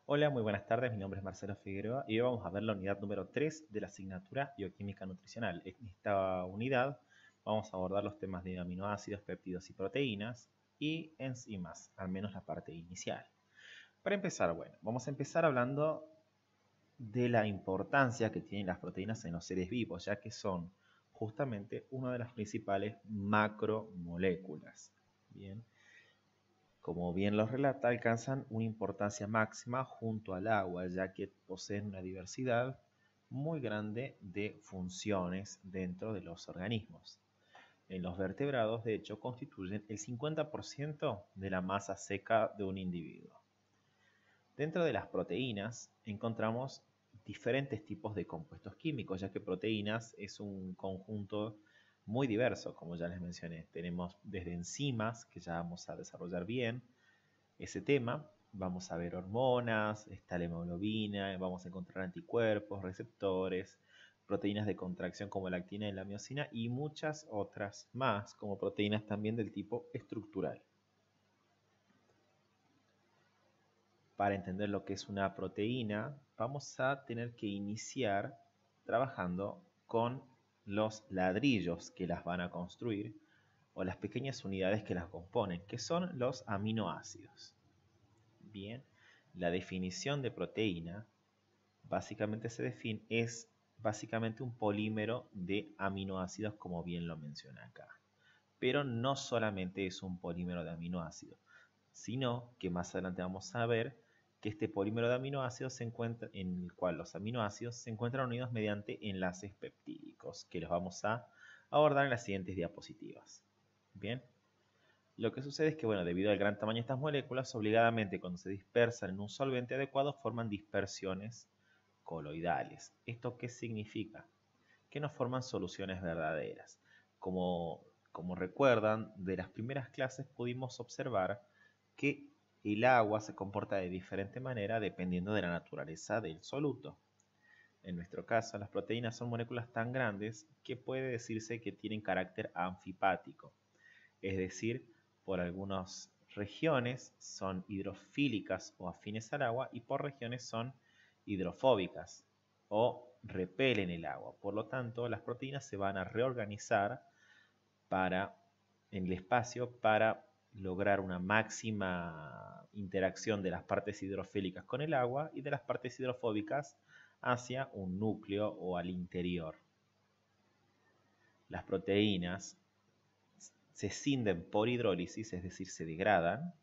Hola, muy buenas tardes. Mi nombre es Marcelo Figueroa y hoy vamos a ver la unidad número 3 de la asignatura Bioquímica Nutricional. En esta unidad vamos a abordar los temas de aminoácidos, péptidos y proteínas y enzimas, al menos la parte inicial. Para empezar, vamos a empezar hablando de la importancia que tienen las proteínas en los seres vivos, ya que son justamente una de las principales macromoléculas. Bien. Como bien los relata, alcanzan una importancia máxima junto al agua, ya que poseen una diversidad muy grande de funciones dentro de los organismos. En los vertebrados, de hecho, constituyen el 50% de la masa seca de un individuo. Dentro de las proteínas encontramos diferentes tipos de compuestos químicos, ya que proteínas es un conjunto muy diverso, como ya les mencioné. Tenemos desde enzimas, que ya vamos a desarrollar bien ese tema. Vamos a ver hormonas, está la hemoglobina, vamos a encontrar anticuerpos, receptores, proteínas de contracción como la actina y la miosina y muchas otras más, como proteínas también del tipo estructural. Para entender lo que es una proteína, vamos a tener que iniciar trabajando con los ladrillos que las van a construir o las pequeñas unidades que las componen, que son los aminoácidos. Bien, la definición de proteína básicamente es básicamente un polímero de aminoácidos, como bien lo menciona acá. Pero no solamente es un polímero de aminoácidos, sino que más adelante vamos a ver que este polímero de aminoácidos se encuentra, en el cual los aminoácidos se encuentran unidos mediante enlaces peptídicos, que los vamos a abordar en las siguientes diapositivas. Bien. Lo que sucede es que, debido al gran tamaño de estas moléculas, obligadamente cuando se dispersan en un solvente adecuado, forman dispersiones coloidales. ¿Esto qué significa? Que no forman soluciones verdaderas. Como recuerdan, de las primeras clases pudimos observar que el agua se comporta de diferente manera dependiendo de la naturaleza del soluto. En nuestro caso, las proteínas son moléculas tan grandes que puede decirse que tienen carácter anfipático, es decir, por algunas regiones son hidrofílicas o afines al agua y por regiones son hidrofóbicas o repelen el agua. Por lo tanto, las proteínas se van a reorganizar en el espacio para lograr una máxima interacción de las partes hidrofílicas con el agua y de las partes hidrofóbicas hacia un núcleo o al interior. Las proteínas se escinden por hidrólisis, es decir, se degradan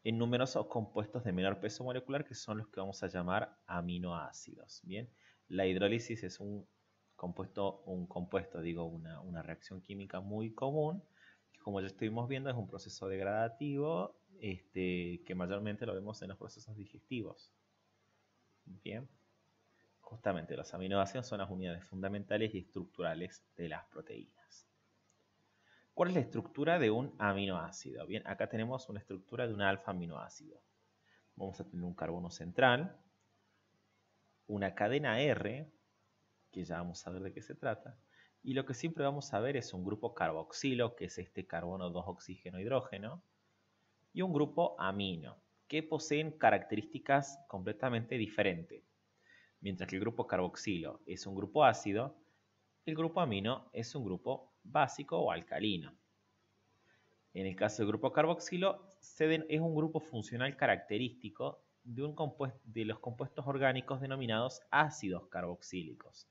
en numerosos compuestos de menor peso molecular que son los que vamos a llamar aminoácidos. Bien, la hidrólisis es una reacción química muy común, que como ya estuvimos viendo es un proceso degradativo que mayormente lo vemos en los procesos digestivos. Bien, justamente los aminoácidos son las unidades fundamentales y estructurales de las proteínas. ¿Cuál es la estructura de un aminoácido? Bien, acá tenemos una estructura de un alfa-aminoácido. Vamos a tener un carbono central, una cadena R, que ya vamos a ver de qué se trata, y lo que siempre vamos a ver es un grupo carboxilo, que es este carbono 2 oxígeno hidrógeno, y un grupo amino, que poseen características completamente diferentes. Mientras que el grupo carboxilo es un grupo ácido, el grupo amino es un grupo básico o alcalino. En el caso del grupo carboxilo, es un grupo funcional característico de los compuestos orgánicos denominados ácidos carboxílicos,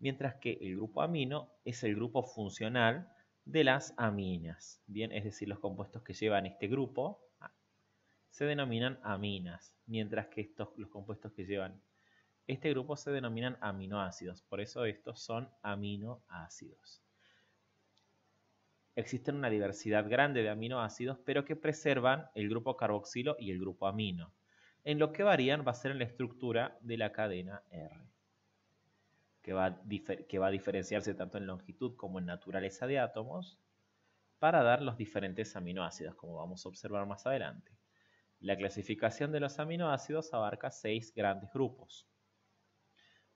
mientras que el grupo amino es el grupo funcional de las aminas. Bien, es decir, los compuestos que llevan este grupo se denominan aminas, mientras que los compuestos que llevan este grupo se denominan aminoácidos. Por eso estos son aminoácidos. Existen una diversidad grande de aminoácidos, pero que preservan el grupo carboxilo y el grupo amino. En lo que varían va a ser en la estructura de la cadena R, que va a diferenciarse tanto en longitud como en naturaleza de átomos para dar los diferentes aminoácidos, como vamos a observar más adelante. La clasificación de los aminoácidos abarca 6 grandes grupos,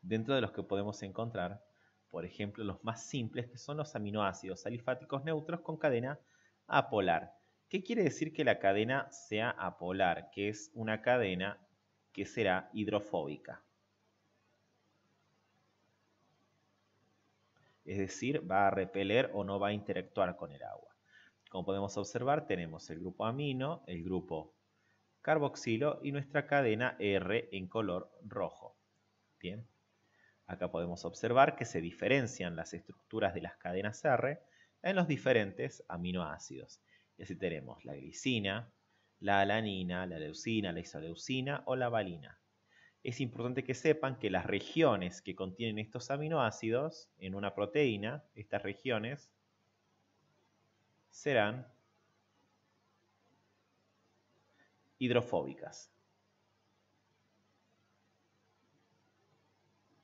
dentro de los que podemos encontrar, por ejemplo, los más simples, que son los aminoácidos alifáticos neutros con cadena apolar. ¿Qué quiere decir que la cadena sea apolar? Que es una cadena que será hidrofóbica. Es decir, va a repeler o no va a interactuar con el agua. Como podemos observar, tenemos el grupo amino, el grupo carboxilo y nuestra cadena R en color rojo. Bien, acá podemos observar que se diferencian las estructuras de las cadenas R en los diferentes aminoácidos. Y así tenemos la glicina, la alanina, la leucina, la isoleucina o la valina. Es importante que sepan que las regiones que contienen estos aminoácidos en una proteína, estas regiones serán hidrofóbicas.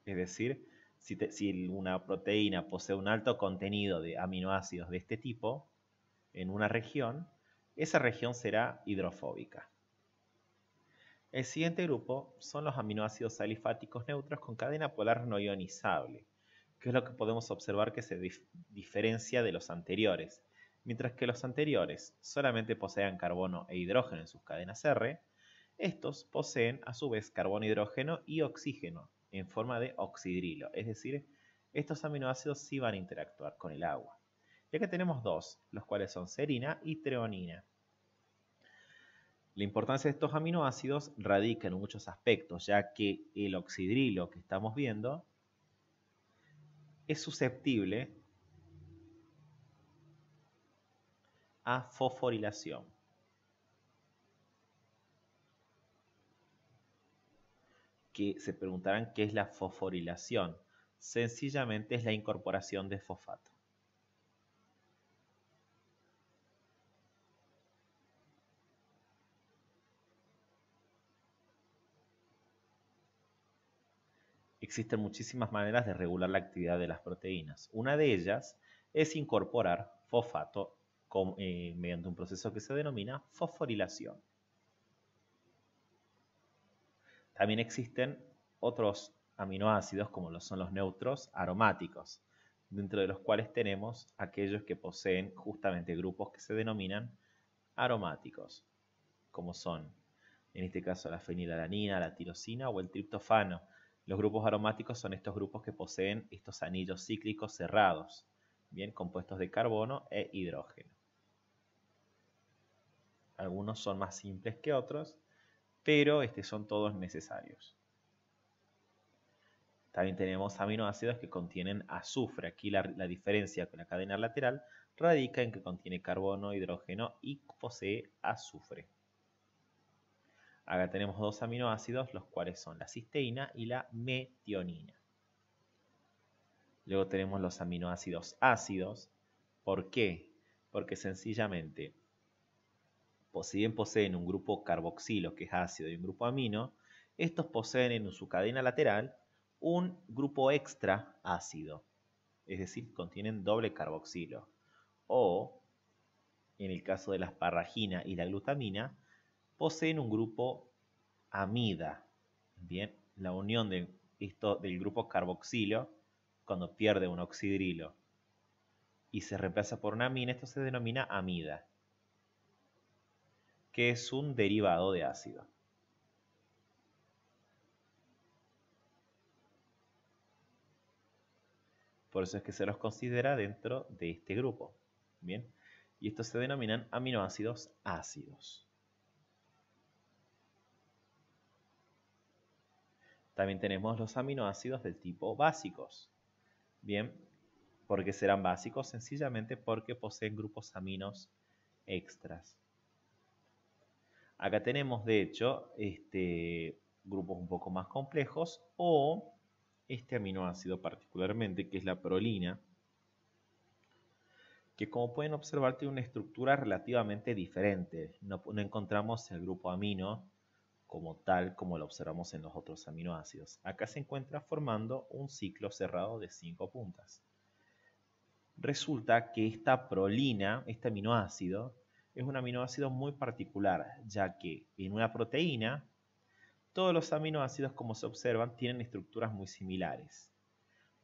Es decir, si una proteína posee un alto contenido de aminoácidos de este tipo en una región, esa región será hidrofóbica. El siguiente grupo son los aminoácidos alifáticos neutros con cadena polar no ionizable, que es lo que podemos observar que se diferencia de los anteriores. Mientras que los anteriores solamente poseían carbono e hidrógeno en sus cadenas R, estos poseen a su vez carbono, hidrógeno y oxígeno en forma de oxidrilo, es decir, estos aminoácidos sí van a interactuar con el agua. Y acá tenemos dos, los cuales son serina y treonina. La importancia de estos aminoácidos radica en muchos aspectos, ya que el oxidrilo que estamos viendo es susceptible a fosforilación. Que se preguntarán qué es la fosforilación. Sencillamente es la incorporación de fosfato. Existen muchísimas maneras de regular la actividad de las proteínas. Una de ellas es incorporar fosfato mediante un proceso que se denomina fosforilación. También existen otros aminoácidos como lo son los neutros aromáticos, dentro de los cuales tenemos aquellos que poseen justamente grupos que se denominan aromáticos, como son en este caso la fenilalanina, la tirosina o el triptofano. Los grupos aromáticos son estos grupos que poseen estos anillos cíclicos cerrados, bien compuestos de carbono e hidrógeno. Algunos son más simples que otros, pero son todos necesarios. También tenemos aminoácidos que contienen azufre. Aquí la diferencia con la cadena lateral radica en que contiene carbono, hidrógeno y posee azufre. Acá tenemos dos aminoácidos, los cuales son la cisteína y la metionina. Luego tenemos los aminoácidos ácidos. ¿Por qué? Porque sencillamente, si bien poseen un grupo carboxilo que es ácido y un grupo amino, estos poseen en su cadena lateral un grupo extra ácido, es decir, contienen doble carboxilo. O, en el caso de la asparagina y la glutamina, poseen un grupo amida. Bien, la unión del grupo carboxilo, cuando pierde un oxidrilo y se reemplaza por una amina, esto se denomina amida, que es un derivado de ácido. Por eso es que se los considera dentro de este grupo. Bien, y estos se denominan aminoácidos ácidos. También tenemos los aminoácidos del tipo básicos. Bien, ¿por qué serán básicos? Sencillamente porque poseen grupos aminos extras. Acá tenemos, de hecho, grupos un poco más complejos o este aminoácido particularmente, que es la prolina, que como pueden observar tiene una estructura relativamente diferente. No encontramos el grupo amino como tal como lo observamos en los otros aminoácidos. Acá se encuentra formando un ciclo cerrado de 5 puntas. Resulta que esta prolina, este aminoácido, es un aminoácido muy particular, ya que en una proteína todos los aminoácidos, como se observan, tienen estructuras muy similares,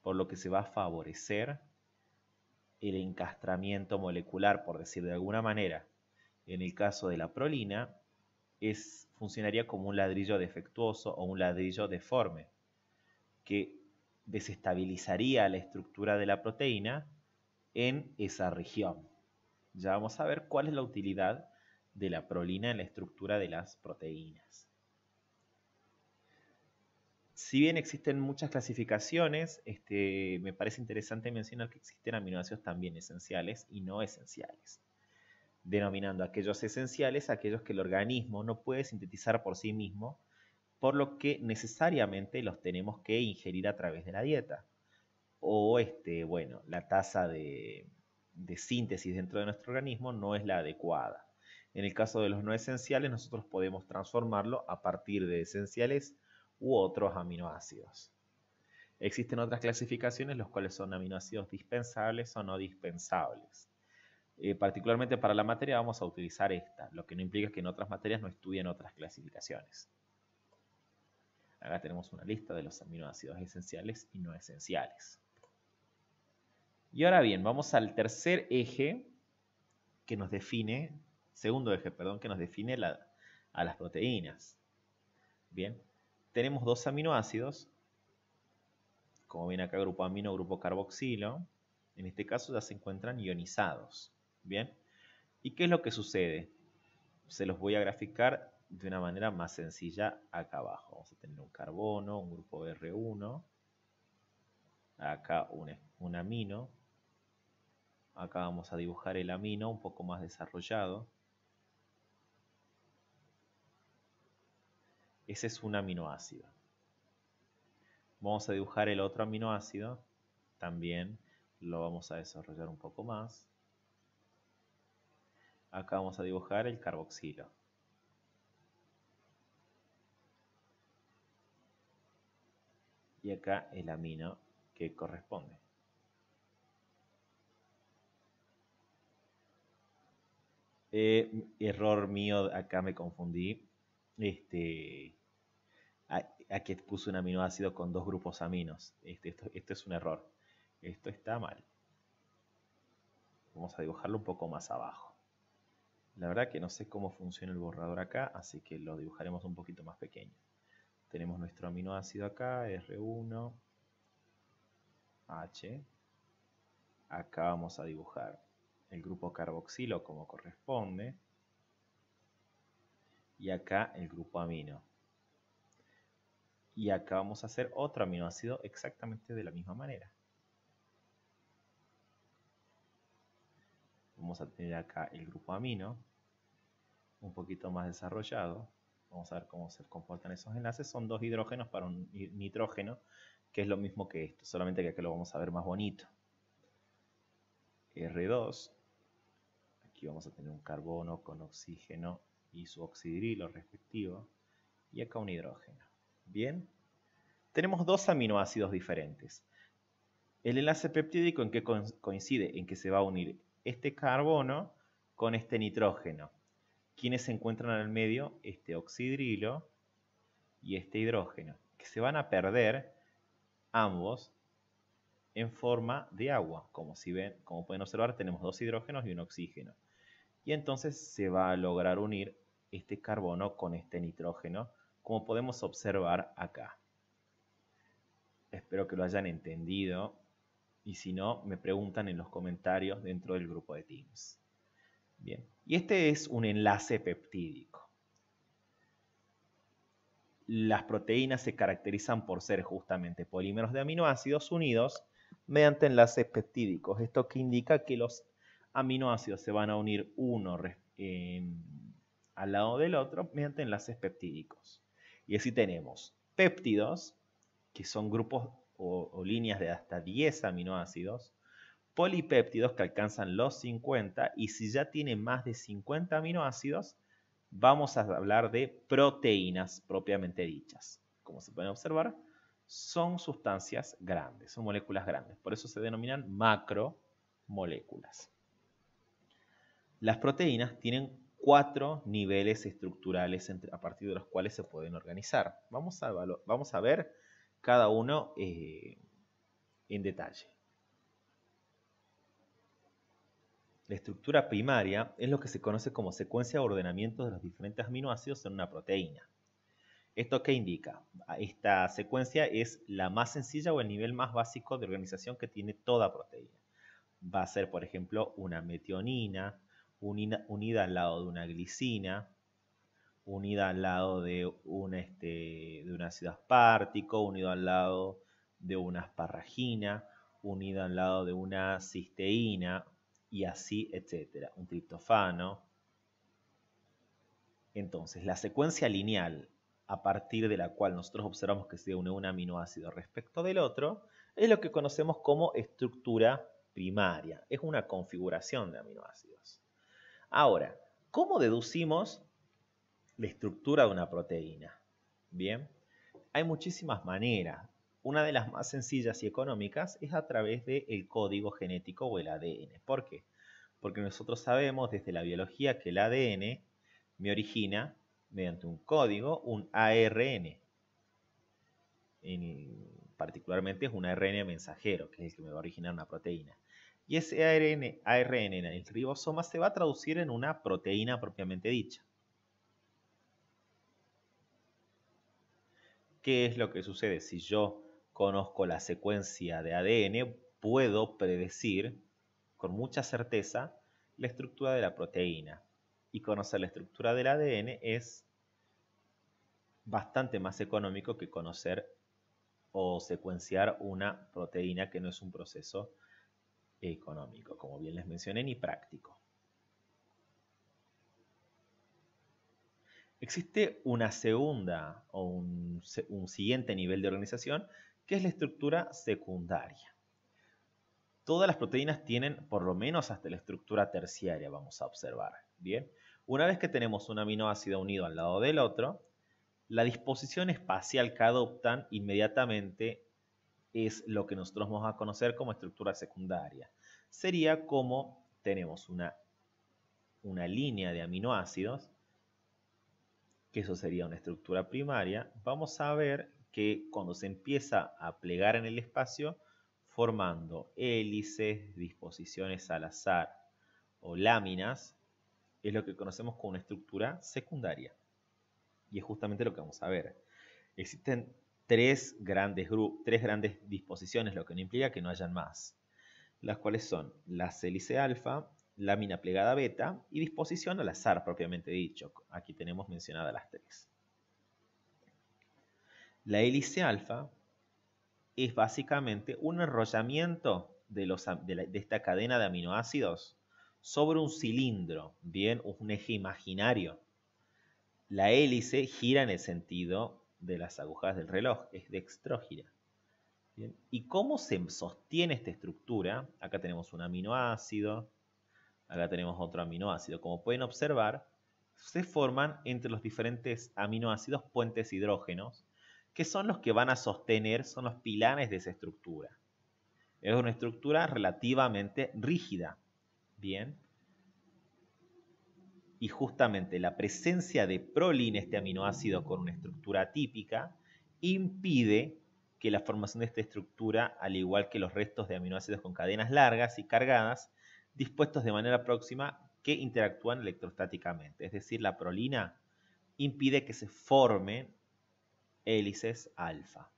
por lo que se va a favorecer el encastramiento molecular, por decir de alguna manera. En el caso de la prolina, funcionaría como un ladrillo defectuoso o un ladrillo deforme, que desestabilizaría la estructura de la proteína en esa región. Ya vamos a ver cuál es la utilidad de la prolina en la estructura de las proteínas. Si bien existen muchas clasificaciones, me parece interesante mencionar que existen aminoácidos también esenciales y no esenciales, denominando aquellos esenciales aquellos que el organismo no puede sintetizar por sí mismo, por lo que necesariamente los tenemos que ingerir a través de la dieta. O bueno, la tasa de síntesis dentro de nuestro organismo no es la adecuada. En el caso de los no esenciales, nosotros podemos transformarlo a partir de esenciales u otros aminoácidos. Existen otras clasificaciones, los cuales son aminoácidos dispensables o no dispensables. Particularmente para la materia vamos a utilizar esta, lo que no implica que en otras materias no estudien otras clasificaciones. Acá tenemos una lista de los aminoácidos esenciales y no esenciales. Y ahora bien, vamos al tercer eje que nos define, segundo eje, perdón, que nos define a las proteínas. Bien, tenemos dos aminoácidos, como ven acá, grupo amino, grupo carboxilo. En este caso ya se encuentran ionizados. Bien, ¿y qué es lo que sucede? Se los voy a graficar de una manera más sencilla acá abajo. Vamos a tener un carbono, un grupo R1, acá un amino. Acá vamos a dibujar el amino un poco más desarrollado. Ese es un aminoácido. Vamos a dibujar el otro aminoácido. También lo vamos a desarrollar un poco más. Acá vamos a dibujar el carboxilo. Y acá el amino que corresponde. Error mío, acá me confundí. Aquí puse un aminoácido con dos grupos aminos. Esto es un error. Esto está mal. Vamos a dibujarlo un poco más abajo. La verdad que no sé cómo funciona el borrador acá, así que lo dibujaremos un poquito más pequeño. Tenemos nuestro aminoácido acá, R1, H. Acá vamos a dibujar el grupo carboxilo como corresponde. Y acá el grupo amino. Y acá vamos a hacer otro aminoácido exactamente de la misma manera. Vamos a tener acá el grupo amino, un poquito más desarrollado. Vamos a ver cómo se comportan esos enlaces. Son dos hidrógenos para un nitrógeno, que es lo mismo que esto, solamente que acá lo vamos a ver más bonito. R2. Aquí vamos a tener un carbono con oxígeno y su oxidrilo respectivo. Y acá un hidrógeno. Bien. Tenemos dos aminoácidos diferentes. El enlace peptídico, ¿en qué coincide? En que se va a unir este carbono con este nitrógeno. ¿Quiénes se encuentran en el medio? Este oxidrilo y este hidrógeno, que se van a perder ambos en forma de agua. Como pueden observar, tenemos dos hidrógenos y un oxígeno. Y entonces se va a lograr unir este carbono con este nitrógeno, como podemos observar acá. Espero que lo hayan entendido. Y si no, me preguntan en los comentarios dentro del grupo de Teams. Bien, y este es un enlace peptídico. Las proteínas se caracterizan por ser justamente polímeros de aminoácidos unidos mediante enlaces peptídicos. Esto que indica que los aminoácidos se van a unir uno al lado del otro mediante enlaces peptídicos. Y así tenemos péptidos, que son grupos o líneas de hasta 10 aminoácidos, polipéptidos que alcanzan los 50, y si ya tiene más de 50 aminoácidos, vamos a hablar de proteínas propiamente dichas. Como se pueden observar, son sustancias grandes, son moléculas grandes, por eso se denominan macromoléculas. Las proteínas tienen 4 niveles estructurales a partir de los cuales se pueden organizar. Vamos a ver cada uno en detalle. La estructura primaria es lo que se conoce como secuencia de ordenamiento de los diferentes aminoácidos en una proteína. ¿Esto qué indica? Esta secuencia es la más sencilla o el nivel más básico de organización que tiene toda proteína. Va a ser, por ejemplo, una metionina unida al lado de una glicina, unida al lado de un ácido aspartico, unido al lado de una asparragina, unida al lado de una cisteína, y así, etcétera. Un triptofano. Entonces, la secuencia lineal a partir de la cual nosotros observamos que se une un aminoácido respecto del otro, es lo que conocemos como estructura primaria. Es una configuración de aminoácidos. Ahora, ¿cómo deducimos la estructura de una proteína? Bien, hay muchísimas maneras. Una de las más sencillas y económicas es a través del código genético o el ADN. ¿Por qué? Porque nosotros sabemos desde la biología que el ADN me origina mediante un código, un ARN. Particularmente es un ARN mensajero, que es el que me va a originar una proteína. Y ese ARN en el ribosoma se va a traducir en una proteína propiamente dicha. ¿Qué es lo que sucede? Si yo conozco la secuencia de ADN, puedo predecir con mucha certeza la estructura de la proteína. Y conocer la estructura del ADN es bastante más económico que conocer o secuenciar una proteína, que no es un proceso económico, como bien les mencioné, ni práctico. Existe una segunda o un siguiente nivel de organización, que es la estructura secundaria. Todas las proteínas tienen por lo menos hasta la estructura terciaria, vamos a observar. Bien, una vez que tenemos un aminoácido unido al lado del otro, la disposición espacial que adoptan inmediatamente es lo que nosotros vamos a conocer como estructura secundaria. Sería como tenemos una línea de aminoácidos, que eso sería una estructura primaria. Vamos a ver que cuando se empieza a plegar en el espacio, formando hélices, disposiciones al azar o láminas, es lo que conocemos como una estructura secundaria. Y es justamente lo que vamos a ver. Existen tres grandes disposiciones, lo que no implica que no hayan más, las cuales son la hélice alfa, lámina plegada beta y disposición al azar propiamente dicho. Aquí tenemos mencionadas las tres. La hélice alfa es básicamente un enrollamiento de esta cadena de aminoácidos sobre un cilindro, bien, un eje imaginario. La hélice gira en el sentido de las agujas del reloj, es dextrógira. Bien. ¿Y cómo se sostiene esta estructura? Acá tenemos un aminoácido, acá tenemos otro aminoácido. Como pueden observar, se forman entre los diferentes aminoácidos puentes hidrógenos, que son los que van a sostener, son los pilares de esa estructura. Es una estructura relativamente rígida. Bien. Y justamente la presencia de prolina, este aminoácido con una estructura típica, impide que la formación de esta estructura, al igual que los restos de aminoácidos con cadenas largas y cargadas, dispuestos de manera próxima, que interactúan electrostáticamente. Es decir, la prolina impide que se formen hélices alfa.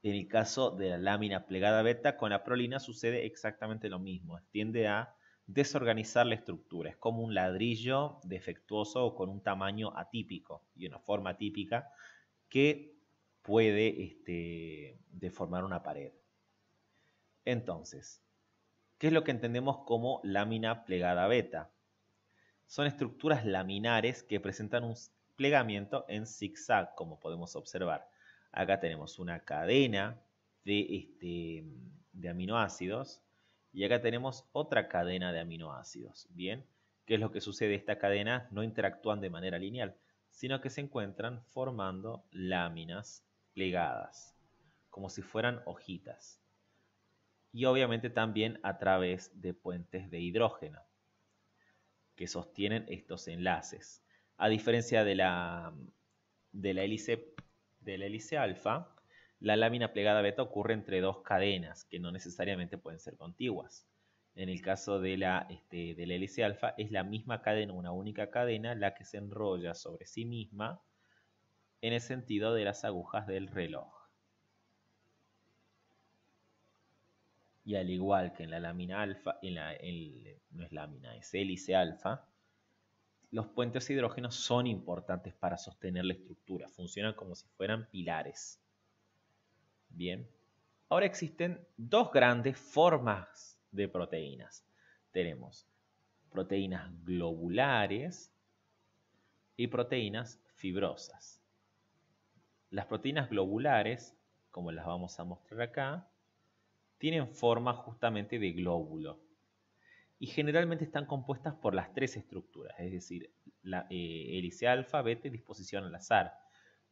En el caso de la lámina plegada beta, con la prolina sucede exactamente lo mismo. Tiende a desorganizar la estructura. Es como un ladrillo defectuoso o con un tamaño atípico y una forma atípica que puede deformar una pared. Entonces, ¿qué es lo que entendemos como lámina plegada beta? Son estructuras laminares que presentan un plegamiento en zigzag, como podemos observar. Acá tenemos una cadena de aminoácidos y acá tenemos otra cadena de aminoácidos. Bien, ¿qué es lo que sucede? Esta cadena no interactúan de manera lineal, sino que se encuentran formando láminas plegadas, como si fueran hojitas. Y obviamente también a través de puentes de hidrógeno que sostienen estos enlaces. A diferencia de la hélice alfa, La lámina plegada beta ocurre entre dos cadenas que no necesariamente pueden ser contiguas. En el caso de la hélice alfa es la misma cadena, una única cadena, la que se enrolla sobre sí misma en el sentido de las agujas del reloj. Y al igual que en la lámina alfa, no es lámina, es hélice alfa, los puentes de hidrógeno son importantes para sostener la estructura, funcionan como si fueran pilares. Bien, ahora existen dos grandes formas de proteínas. Tenemos proteínas globulares y proteínas fibrosas. Las proteínas globulares, como las vamos a mostrar acá, tienen forma justamente de glóbulo y generalmente están compuestas por las tres estructuras, es decir, la hélice alfa, beta y disposición al azar.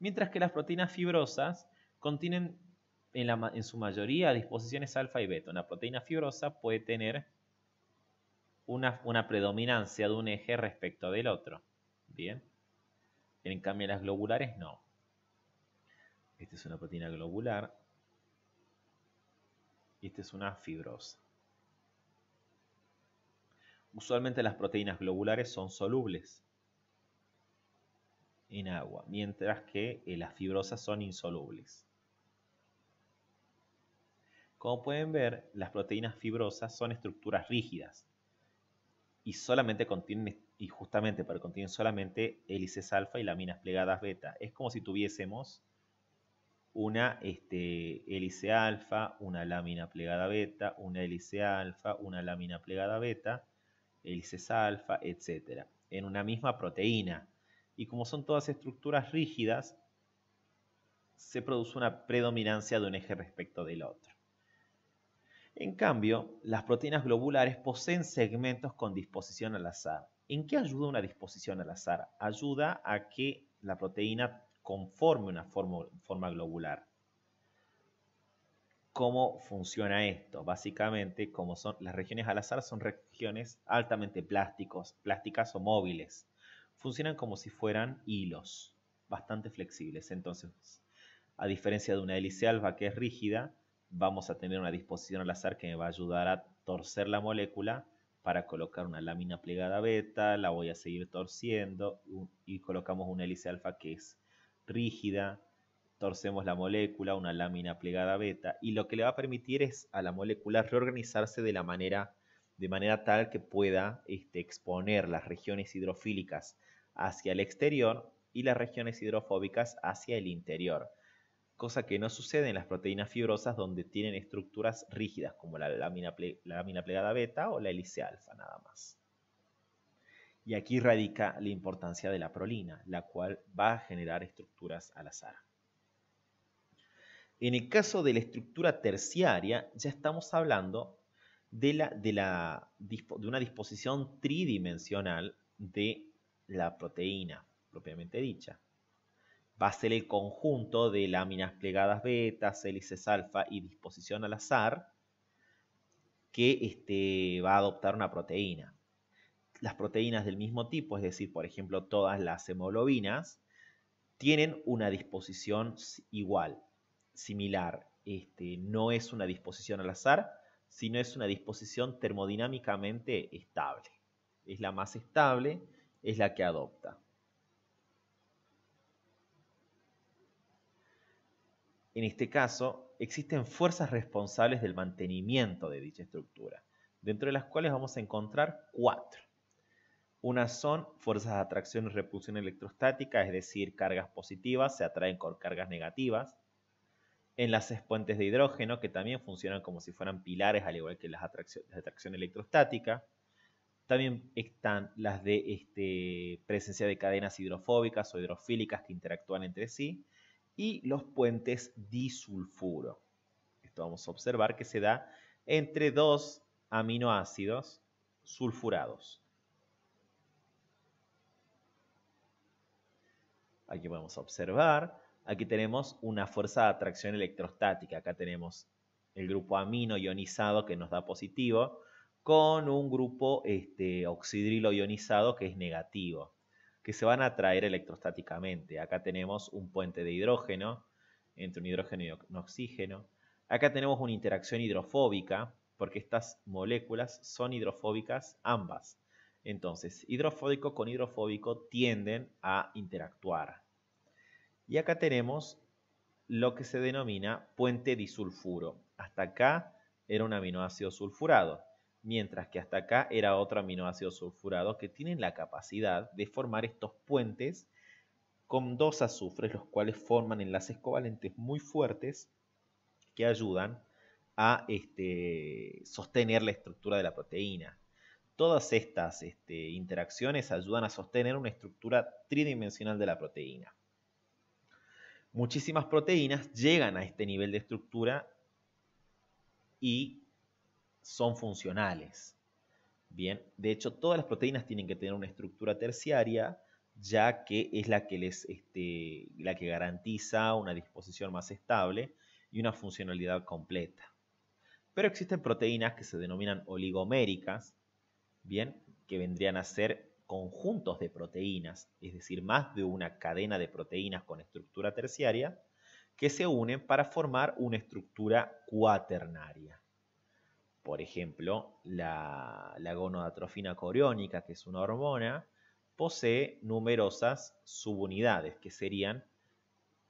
Mientras que las proteínas fibrosas contienen en su mayoría disposiciones alfa y beta. Una proteína fibrosa puede tener una predominancia de un eje respecto del otro. Bien. En cambio, las globulares no. Esta es una proteína globular y esta es una fibrosa. Usualmente las proteínas globulares son solubles en agua, mientras que las fibrosas son insolubles. Como pueden ver, las proteínas fibrosas son estructuras rígidas y solamente contienen, y justamente pero contienen solamente hélices alfa y láminas plegadas beta. Es como si tuviésemos una hélice alfa, una lámina plegada beta, una hélice alfa, una lámina plegada beta, hélices alfa, etc. en una misma proteína. Y como son todas estructuras rígidas, se produce una predominancia de un eje respecto del otro. En cambio, las proteínas globulares poseen segmentos con disposición al azar. ¿En qué ayuda una disposición al azar? Ayuda a que la proteína conforme una forma globular. ¿Cómo funciona esto? Básicamente, como son las regiones al azar, son regiones altamente plásticas o móviles. Funcionan como si fueran hilos, bastante flexibles. Entonces, a diferencia de una hélice alfa que es rígida, vamos a tener una disposición al azar que me va a ayudar a torcer la molécula para colocar una lámina plegada beta, la voy a seguir torciendo y colocamos una hélice alfa que es rígida, torcemos la molécula, una lámina plegada beta, y lo que le va a permitir es a la molécula reorganizarse de manera tal que pueda exponer las regiones hidrofílicas hacia el exterior y las regiones hidrofóbicas hacia el interior. Cosa que no sucede en las proteínas fibrosas donde tienen estructuras rígidas como la lámina plegada beta o la hélice alfa nada más. Y aquí radica la importancia de la prolina, la cual va a generar estructuras al azar. En el caso de la estructura terciaria, ya estamos hablando de una disposición tridimensional de la proteína, propiamente dicha. Va a ser el conjunto de láminas plegadas beta, hélices alfa y disposición al azar que va a adoptar una proteína. Las proteínas del mismo tipo, es decir, por ejemplo, todas las hemoglobinas, tienen una disposición igual, similar. No es una disposición al azar, sino es una disposición termodinámicamente estable. Es la más estable, es la que adopta. En este caso, existen fuerzas responsables del mantenimiento de dicha estructura, dentro de las cuales vamos a encontrar 4. Unas son fuerzas de atracción y repulsión electrostática, es decir, cargas positivas se atraen con cargas negativas. Enlaces puentes de hidrógeno, que también funcionan como si fueran pilares, al igual que las de atracción electrostática. También están las de presencia de cadenas hidrofóbicas o hidrofílicas que interactúan entre sí. Y los puentes disulfuro. Esto vamos a observar que se da entre dos aminoácidos sulfurados. Aquí vamos a observar, aquí tenemos una fuerza de atracción electrostática. Acá tenemos el grupo amino ionizado que nos da positivo con un grupo oxidrilo ionizado que es negativo, que se van a atraer electrostáticamente. Acá tenemos un puente de hidrógeno entre un hidrógeno y un oxígeno. Acá tenemos una interacción hidrofóbica, porque estas moléculas son hidrofóbicas ambas. Entonces, hidrofóbico con hidrofóbico tienden a interactuar. Y acá tenemos lo que se denomina puente disulfuro. Hasta acá era un aminoácido sulfurado, mientras que hasta acá era otro aminoácido sulfurado que tienen la capacidad de formar estos puentes con dos azufres, los cuales forman enlaces covalentes muy fuertes que ayudan a sostener la estructura de la proteína. Todas estas interacciones ayudan a sostener una estructura tridimensional de la proteína. Muchísimas proteínas llegan a este nivel de estructura y son funcionales. Bien, de hecho, todas las proteínas tienen que tener una estructura terciaria, ya que es la que garantiza una disposición más estable y una funcionalidad completa. Pero existen proteínas que se denominan oligoméricas, bien, que vendrían a ser conjuntos de proteínas, es decir, más de una cadena de proteínas con estructura terciaria, que se unen para formar una estructura cuaternaria. Por ejemplo, la gonadotrofina coriónica, que es una hormona, posee numerosas subunidades, que serían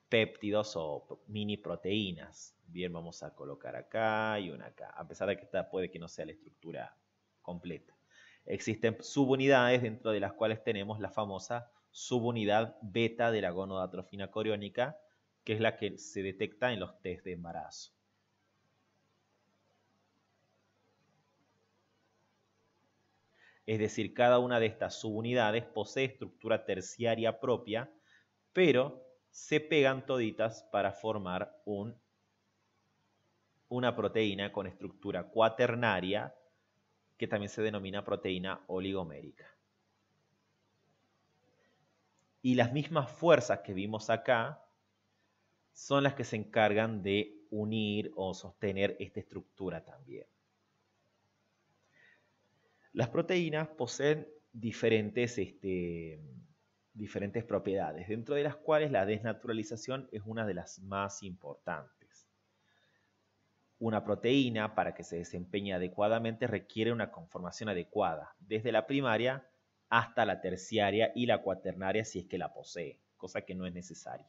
péptidos o mini proteínas. Bien, vamos a colocar acá y una acá, a pesar de que esta puede que no sea la estructura completa. Existen subunidades dentro de las cuales tenemos la famosa subunidad beta de la gonadotrofina coriónica, que es la que se detecta en los test de embarazo. Es decir, cada una de estas subunidades posee estructura terciaria propia, pero se pegan toditas para formar una proteína con estructura cuaternaria, que también se denomina proteína oligomérica. Y las mismas fuerzas que vimos acá son las que se encargan de unir o sostener esta estructura también. Las proteínas poseen diferentes propiedades, dentro de las cuales la desnaturalización es una de las más importantes. Una proteína, para que se desempeñe adecuadamente, requiere una conformación adecuada, desde la primaria hasta la terciaria y la cuaternaria si es que la posee, cosa que no es necesaria.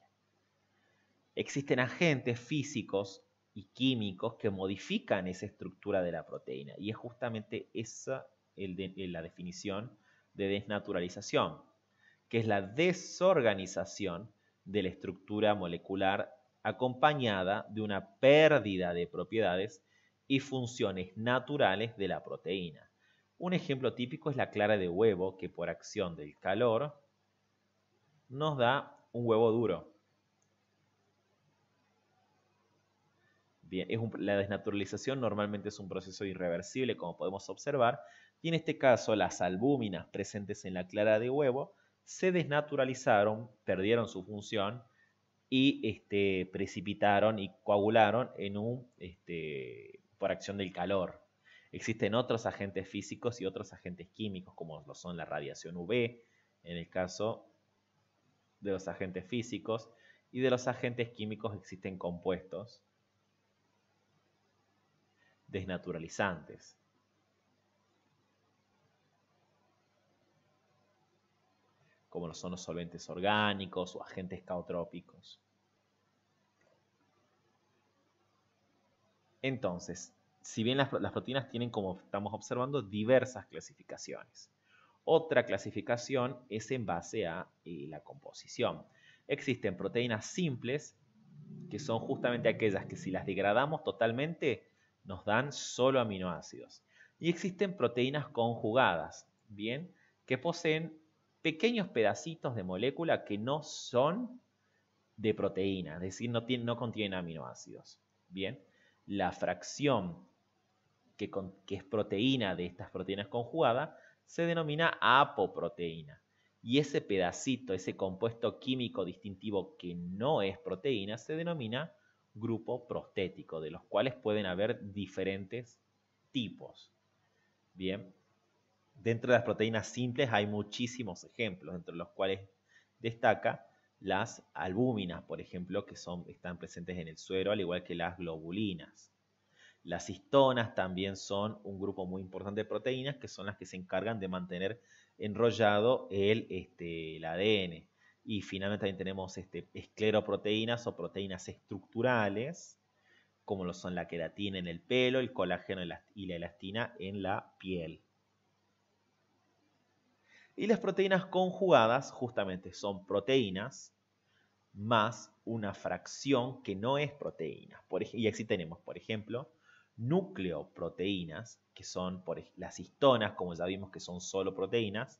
Existen agentes físicos y químicos que modifican esa estructura de la proteína, y es justamente esa la definición de desnaturalización, que es la desorganización de la estructura molecular acompañada de una pérdida de propiedades y funciones naturales de la proteína. Un ejemplo típico es la clara de huevo, que por acción del calor nos da un huevo duro. Bien, la desnaturalización normalmente es un proceso irreversible, como podemos observar, y en este caso las albúminas presentes en la clara de huevo se desnaturalizaron, perdieron su función y precipitaron y coagularon por acción del calor. Existen otros agentes físicos y otros agentes químicos, como lo son la radiación UV, en el caso de los agentes físicos, y de los agentes químicos existen compuestos desnaturalizantes. Como son los solventes orgánicos o agentes caotrópicos. Entonces, si bien las proteínas tienen, como estamos observando, diversas clasificaciones. Otra clasificación es en base a la composición. Existen proteínas simples, que son justamente aquellas que si las degradamos totalmente, nos dan solo aminoácidos. Y existen proteínas conjugadas, ¿bien? Que poseen pequeños pedacitos de molécula que no son de proteína, es decir, no contienen aminoácidos. Bien, la fracción que es proteína de estas proteínas conjugadas se denomina apoproteína. Y ese pedacito, ese compuesto químico distintivo que no es proteína, se denomina grupo prostético, de los cuales pueden haber diferentes tipos. Bien, dentro de las proteínas simples hay muchísimos ejemplos, entre los cuales destaca las albúminas, por ejemplo, que están presentes en el suero, al igual que las globulinas. Las histonas también son un grupo muy importante de proteínas, que son las que se encargan de mantener enrollado el ADN. Y finalmente también tenemos escleroproteínas o proteínas estructurales, como lo son la queratina en el pelo, el colágeno y la elastina en la piel. Y las proteínas conjugadas justamente son proteínas más una fracción que no es proteína. Y así tenemos, por ejemplo, nucleoproteínas, que son las histonas, como ya vimos que son solo proteínas,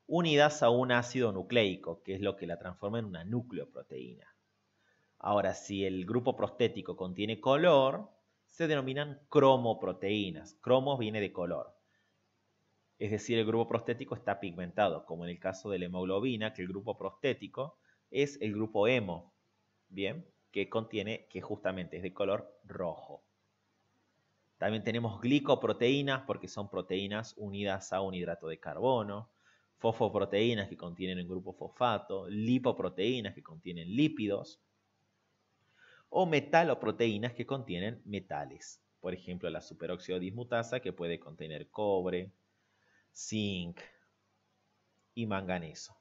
unidas a un ácido nucleico, que es lo que la transforma en una nucleoproteína. Ahora, si el grupo prostético contiene color, se denominan cromoproteínas. Cromos viene de color. Es decir, el grupo prostético está pigmentado, como en el caso de la hemoglobina, que el grupo prostético es el grupo hemo, ¿bien? Que justamente es de color rojo. También tenemos glicoproteínas, porque son proteínas unidas a un hidrato de carbono, fosfoproteínas que contienen el grupo fosfato, lipoproteínas que contienen lípidos, o metaloproteínas que contienen metales. Por ejemplo, la superóxido dismutasa que puede contener cobre, zinc y manganeso.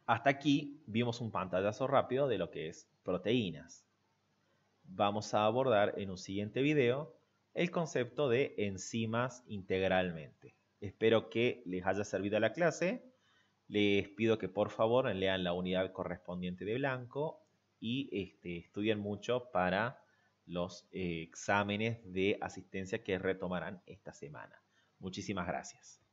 Hasta aquí vimos un pantallazo rápido de lo que es proteínas. Vamos a abordar en un siguiente video el concepto de enzimas integralmente. Espero que les haya servido la clase. Les pido que por favor lean la unidad correspondiente de blanco y estudien mucho para los exámenes de asistencia que retomarán esta semana. Muchísimas gracias.